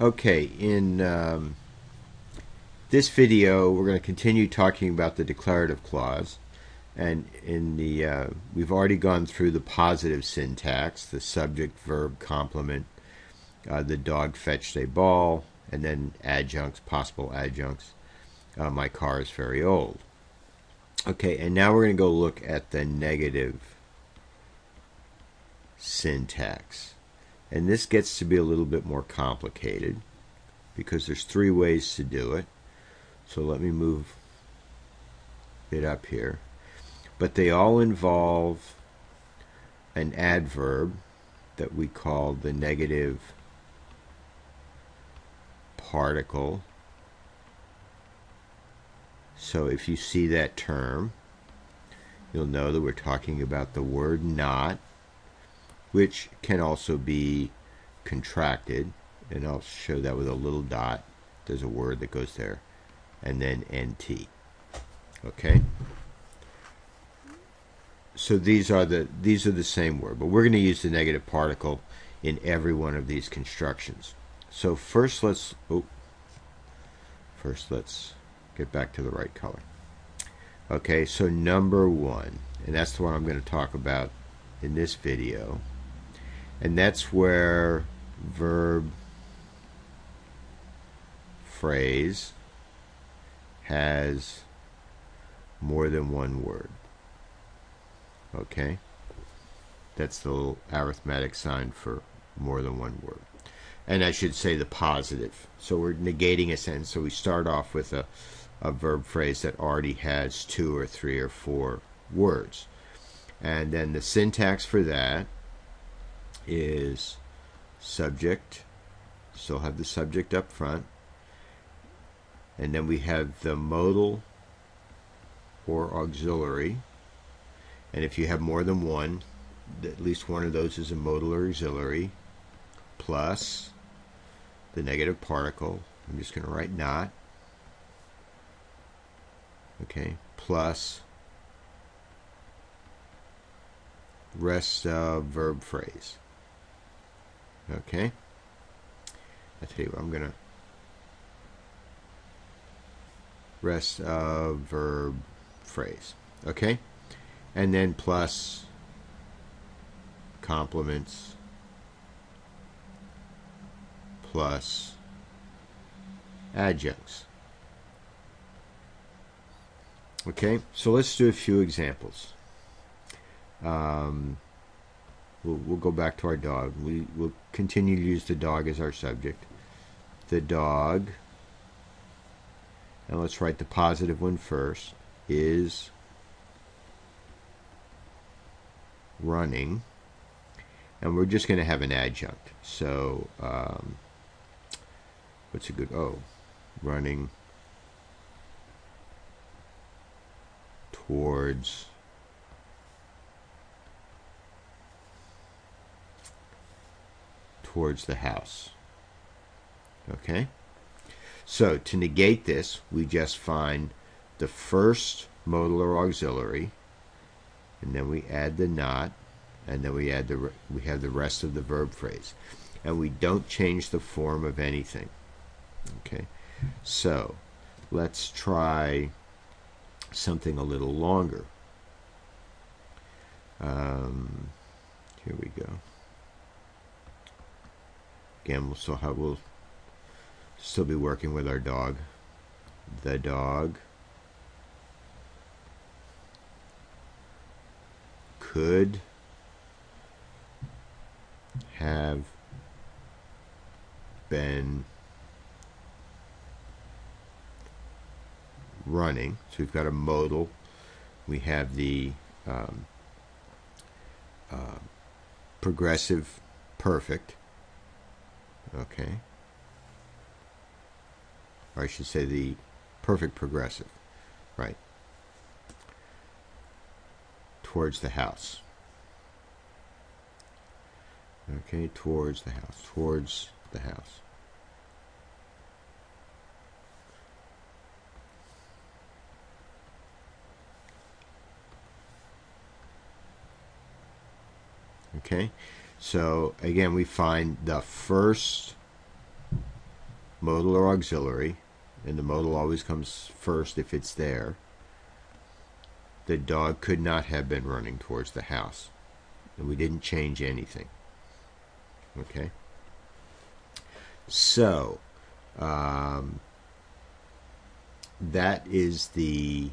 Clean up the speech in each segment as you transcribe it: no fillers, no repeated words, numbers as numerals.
Okay, in this video, we're going to continue talking about the declarative clause. And in the we've already gone through the positive syntax, the subject, verb, complement, the dog fetched a ball, and then adjuncts, possible adjuncts. My car is very old. Okay, and now we're going to go look at the negative syntax. And this gets to be a little bit more complicated because there's three ways to do it. So let me move it up here. But they all involve an adverb that we call the negative particle. So if you see that term, you'll know that we're talking about the word not, which can also be contracted, and I'll show that with a little dot. There's a word that goes there, and then NT. Okay? So these are the same word, but we're going to use the negative particle in every one of these constructions. So first let's get back to the right color. Okay, so number one, and that's the one I'm going to talk about in this video, and that's where verb phrase has more than one word. Okay, that's the little arithmetic sign for more than one word. And I should say the positive. So we're negating a sentence. So we start off with a verb phrase that already has 2 or 3 or 4 words. And then the syntax for that is subject. Still have the subject up front. And then we have the modal or auxiliary. And if you have more than one, at least one of those is a modal or auxiliary, plus the negative particle. I'm just going to write not. Okay, plus rest of verb phrase. Okay, I tell you what, I'm going to rest of verb phrase. Okay, and then plus complements plus adjuncts. Okay, so let's do a few examples. We'll go back to our dog. We'll continue to use the dog as our subject. The dog, and let's write the positive one first, is running. And we're just going to have an adjunct. So, what's a good, running towards the house. Okay? So, to negate this, we just find the first modal or auxiliary, and then we add the not, and then we have the rest of the verb phrase, and we don't change the form of anything. Okay, so let's try something a little longer. Here we go. Again, we'll still be working with our dog. The dog could have been running. So we've got a modal. We have the progressive perfect. Okay. Or I should say the perfect progressive. Right. Towards the house. Okay, towards the house. Towards the house. Okay, so again we find the first modal or auxiliary, and the modal always comes first if it's there, the dog could not have been running towards the house. And we didn't change anything. Okay? So, that is the...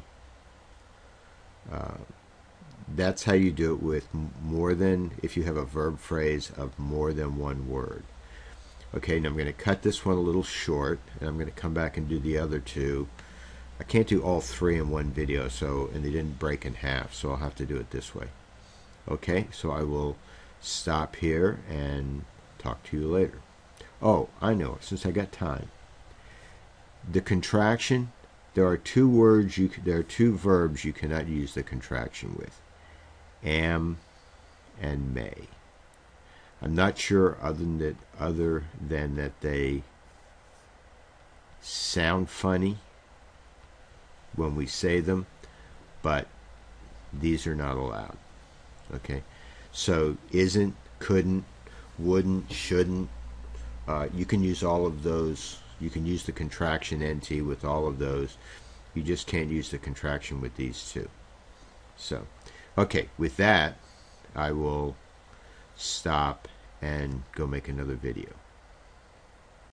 that's how you do it with more than, if you have a verb phrase of more than one word. Okay, now I'm going to cut this one a little short, and I'm going to come back and do the other two. I can't do all three in one video, and they didn't break in half, so I'll have to do it this way. Okay, so I will stop here and talk to you later. Oh, I know, since I got time. The contraction, there are two verbs you cannot use the contraction with. Am and may. I'm not sure other than that they sound funny when we say them, but these are not allowed. Okay, so isn't, couldn't, wouldn't, shouldn't. You can use all of those. You can use the contraction NT with all of those. You just can't use the contraction with these two. So, okay, with that, I will stop and go make another video.